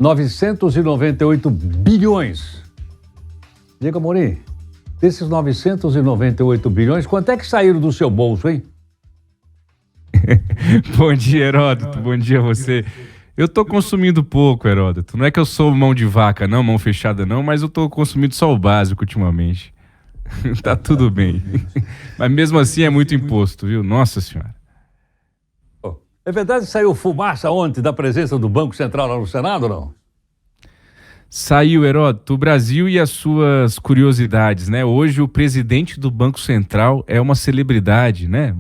998 bilhões. Diga, Amorim, desses 998 bilhões, quanto é que saíram do seu bolso, hein? Bom dia, Heródoto. Bom dia a você. Eu tô consumindo pouco, Heródoto. Não é que eu sou mão de vaca, não, mão fechada, não, mas eu tô consumindo só o básico ultimamente. Tá tudo bem. Mas mesmo assim é muito imposto, viu? Nossa Senhora. É verdade que saiu fumaça ontem da presença do Banco Central lá no Senado, não? Saiu, Heródoto, o Brasil e as suas curiosidades, né? Hoje o presidente do Banco Central é uma celebridade, né?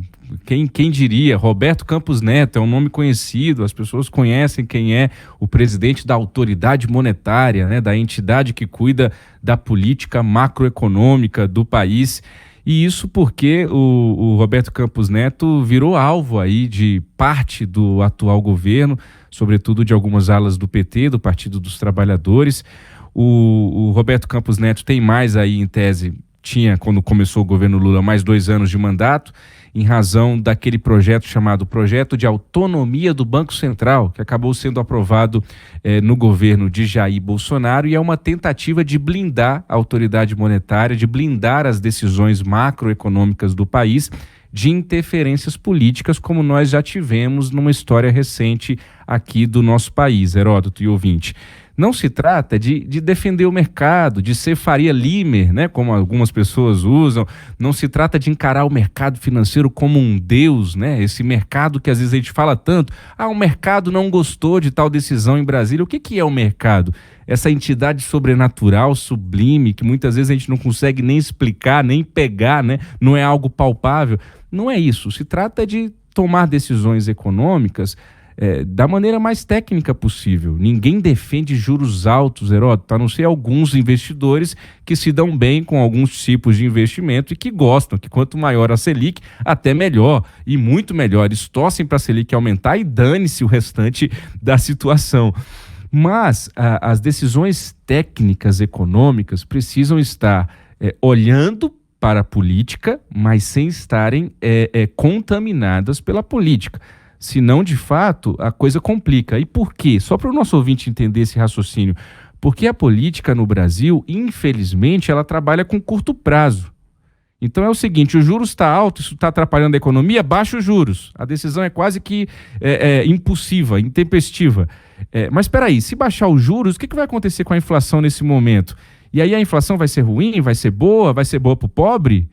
Quem diria? Roberto Campos Neto é um nome conhecido, as pessoas conhecem quem é o presidente da autoridade monetária, né? Da entidade que cuida da política macroeconômica do país. E isso porque o Roberto Campos Neto virou alvo aí de parte do atual governo, sobretudo de algumas alas do PT, do Partido dos Trabalhadores. O Roberto Campos Neto tem mais aí, em tese, tinha, quando começou o governo Lula, mais 2 anos de mandato, em razão daquele projeto chamado Projeto de Autonomia do Banco Central, que acabou sendo aprovado no governo de Jair Bolsonaro, e é uma tentativa de blindar a autoridade monetária, de blindar as decisões macroeconômicas do país de interferências políticas, como nós já tivemos numa história recente aqui do nosso país, Heródoto e ouvinte. Não se trata de defender o mercado, de ser Faria Limer, né, como algumas pessoas usam. Não se trata de encarar o mercado financeiro como um deus, né? Esse mercado que às vezes a gente fala tanto. O mercado não gostou de tal decisão em Brasília. O que é o mercado? Essa entidade sobrenatural, sublime, que muitas vezes a gente não consegue nem explicar, nem pegar, né? Não é algo palpável. Não é isso. Se trata de tomar decisões econômicas da maneira mais técnica possível. Ninguém defende juros altos, Heródoto, a não ser alguns investidores que se dão bem com alguns tipos de investimento e que gostam, que quanto maior a Selic, até melhor, e muito melhor. Eles torcem para a Selic aumentar e dane-se o restante da situação. Mas as decisões técnicas econômicas precisam estar olhando para a política, mas sem estarem contaminadas pela política. Senão, de fato, a coisa complica. E por quê? Só para o nosso ouvinte entender esse raciocínio. Porque a política no Brasil, infelizmente, ela trabalha com curto prazo. Então é o seguinte, o juros está alto, isso está atrapalhando a economia, baixa os juros. A decisão é quase que impulsiva, intempestiva. Mas espera aí, se baixar os juros, o que vai acontecer com a inflação nesse momento? E aí a inflação vai ser ruim, vai ser boa para o pobre?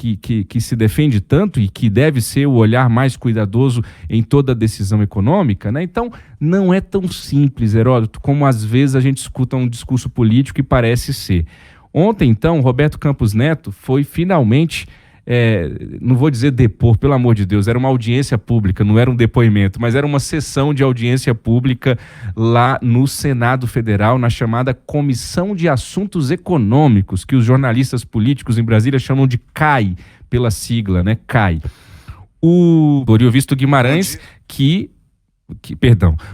Que se defende tanto e que deve ser o olhar mais cuidadoso em toda a decisão econômica, né? Então, não é tão simples, Heródoto, como às vezes a gente escuta um discurso político e parece ser. Ontem, então, Roberto Campos Neto foi finalmente, não vou dizer depor, pelo amor de Deus, era uma audiência pública, não era um depoimento, mas era uma sessão de audiência pública lá no Senado Federal, na chamada Comissão de Assuntos Econômicos, que os jornalistas políticos em Brasília chamam de CAI, pela sigla, né? CAI. O Iovisto Guimarães,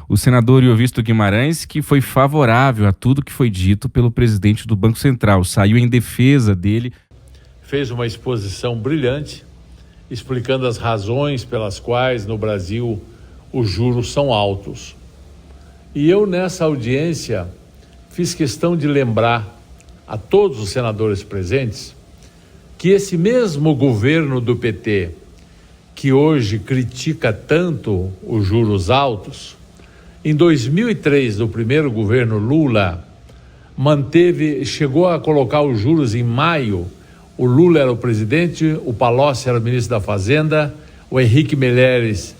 o senador Iovisto Guimarães, que foi favorável a tudo que foi dito pelo presidente do Banco Central, saiu em defesa dele. Fez uma exposição brilhante, explicando as razões pelas quais no Brasil os juros são altos. E eu, nessa audiência, fiz questão de lembrar a todos os senadores presentes que esse mesmo governo do PT, que hoje critica tanto os juros altos, em 2003, no primeiro governo Lula, chegou a colocar os juros em maio. O Lula era o presidente, o Palocci era o ministro da Fazenda, o Henrique Meirelles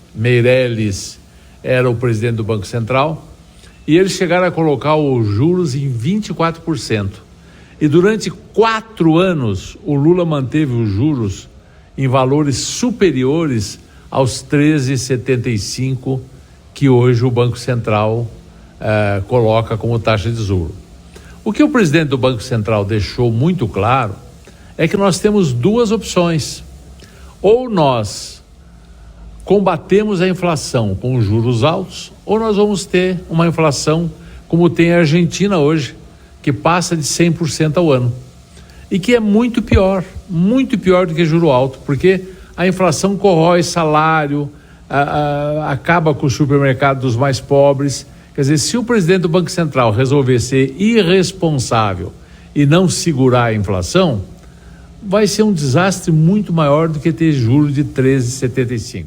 era o presidente do Banco Central, e eles chegaram a colocar os juros em 24%. E durante 4 anos, o Lula manteve os juros em valores superiores aos 13,75% que hoje o Banco Central coloca como taxa de juros. O que o presidente do Banco Central deixou muito claro é que nós temos 2 opções. Ou nós combatemos a inflação com os juros altos, ou nós vamos ter uma inflação como tem a Argentina hoje, que passa de 100% ao ano. E que é muito pior do que juro alto, porque a inflação corrói salário, acaba com o supermercado dos mais pobres, Quer dizer, se o presidente do Banco Central resolver ser irresponsável e não segurar a inflação, vai ser um desastre muito maior do que ter juros de 13,75.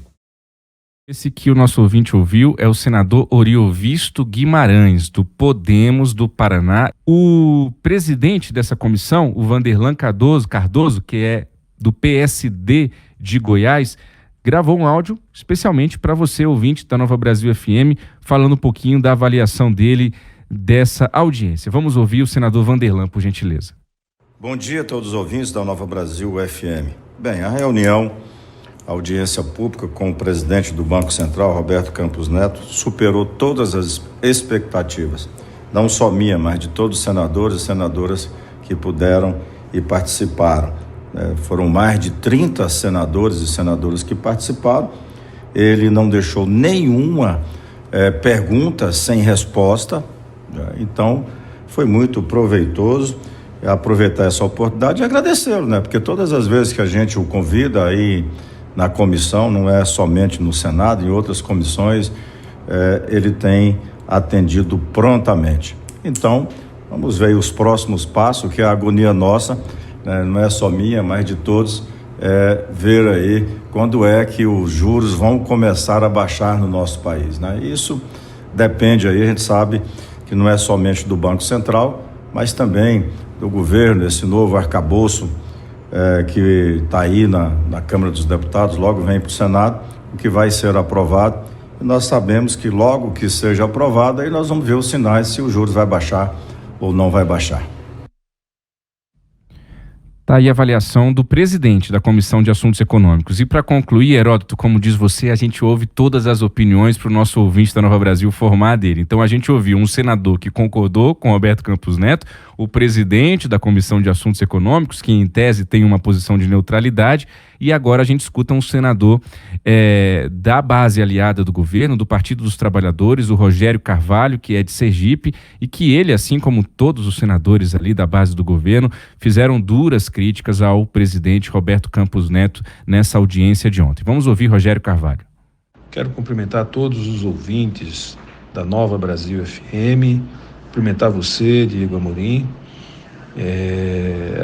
Esse que o nosso ouvinte ouviu é o senador Oriovisto Guimarães, do Podemos do Paraná. O presidente dessa comissão, o Vanderlan Cardoso, que é do PSD de Goiás, gravou um áudio especialmente para você, ouvinte da Nova Brasil FM, falando um pouquinho da avaliação dele dessa audiência. Vamos ouvir o senador Vanderlan, por gentileza. Bom dia a todos os ouvintes da Nova Brasil FM. Bem, a reunião, a audiência pública com o presidente do Banco Central, Roberto Campos Neto, superou todas as expectativas, não só minha, mas de todos os senadores e senadoras que puderam e participaram. Foram mais de 30 senadores e senadoras que participaram. Ele não deixou nenhuma pergunta sem resposta, então foi muito proveitoso. Aproveitar essa oportunidade e agradecê-lo, né? Porque todas as vezes que a gente o convida aí na comissão, não é somente no Senado, em outras comissões, ele tem atendido prontamente. Então, vamos ver os próximos passos, que a agonia nossa, né, não é só minha, mas de todos, ver aí quando é que os juros vão começar a baixar no nosso país, né? Isso depende aí, a gente sabe que não é somente do Banco Central, mas também do governo, esse novo arcabouço que está aí na Câmara dos Deputados, logo vem para o Senado, o que vai ser aprovado. E nós sabemos que logo que seja aprovado, aí nós vamos ver os sinais se o juros vai baixar ou não vai baixar. Está aí a avaliação do presidente da Comissão de Assuntos Econômicos. E para concluir, Heródoto, como diz você, a gente ouve todas as opiniões para o nosso ouvinte da Nova Brasil formar dele. Então a gente ouviu um senador que concordou com Roberto Campos Neto, o presidente da Comissão de Assuntos Econômicos, que em tese tem uma posição de neutralidade, e agora a gente escuta um senador da base aliada do governo, do Partido dos Trabalhadores, o Rogério Carvalho, que é de Sergipe, e que ele, assim como todos os senadores ali da base do governo, fizeram duras críticas ao presidente Roberto Campos Neto nessa audiência de ontem. Vamos ouvir Rogério Carvalho. Quero cumprimentar todos os ouvintes da Nova Brasil FM, cumprimentar você, Diego Amorim.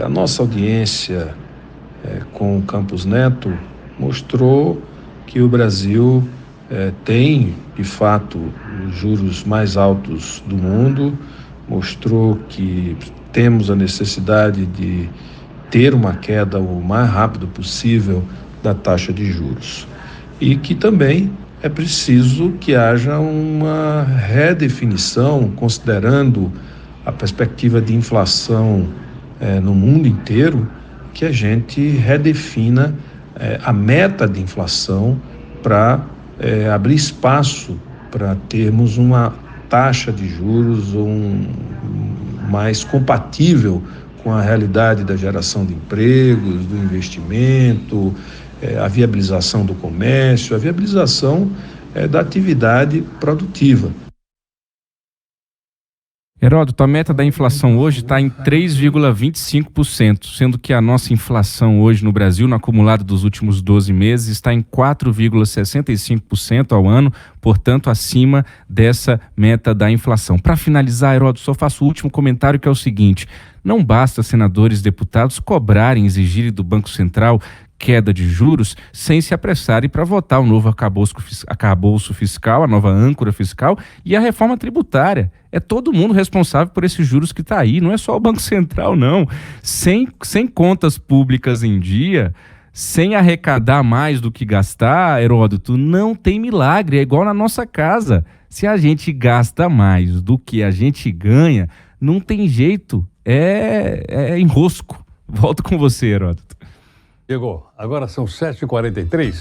A nossa audiência com o Campos Neto mostrou que o Brasil tem, de fato, os juros mais altos do mundo, mostrou que temos a necessidade de ter uma queda o mais rápido possível da taxa de juros e que também é preciso que haja uma redefinição, considerando a perspectiva de inflação no mundo inteiro, que a gente redefina a meta de inflação para abrir espaço para termos uma taxa de juros mais compatível com a realidade da geração de empregos, do investimento, a viabilização do comércio, a viabilização da atividade produtiva. Heródoto, a meta da inflação hoje está em 3,25%, sendo que a nossa inflação hoje no Brasil, no acumulado dos últimos 12 meses, está em 4,65% ao ano, portanto, acima dessa meta da inflação. Para finalizar, Heródoto, só faço o último comentário, que é o seguinte: não basta senadores e deputados cobrarem, exigirem do Banco Central queda de juros sem se apressarem para votar o novo arcabouço fiscal, a nova âncora fiscal e a reforma tributária. É todo mundo responsável por esses juros que está aí, não é só o Banco Central, não. Sem contas públicas em dia, sem arrecadar mais do que gastar, Heródoto, não tem milagre, é igual na nossa casa. Se a gente gasta mais do que a gente ganha, não tem jeito, é enrosco. Volto com você, Heródoto. Diego, agora são 7h43.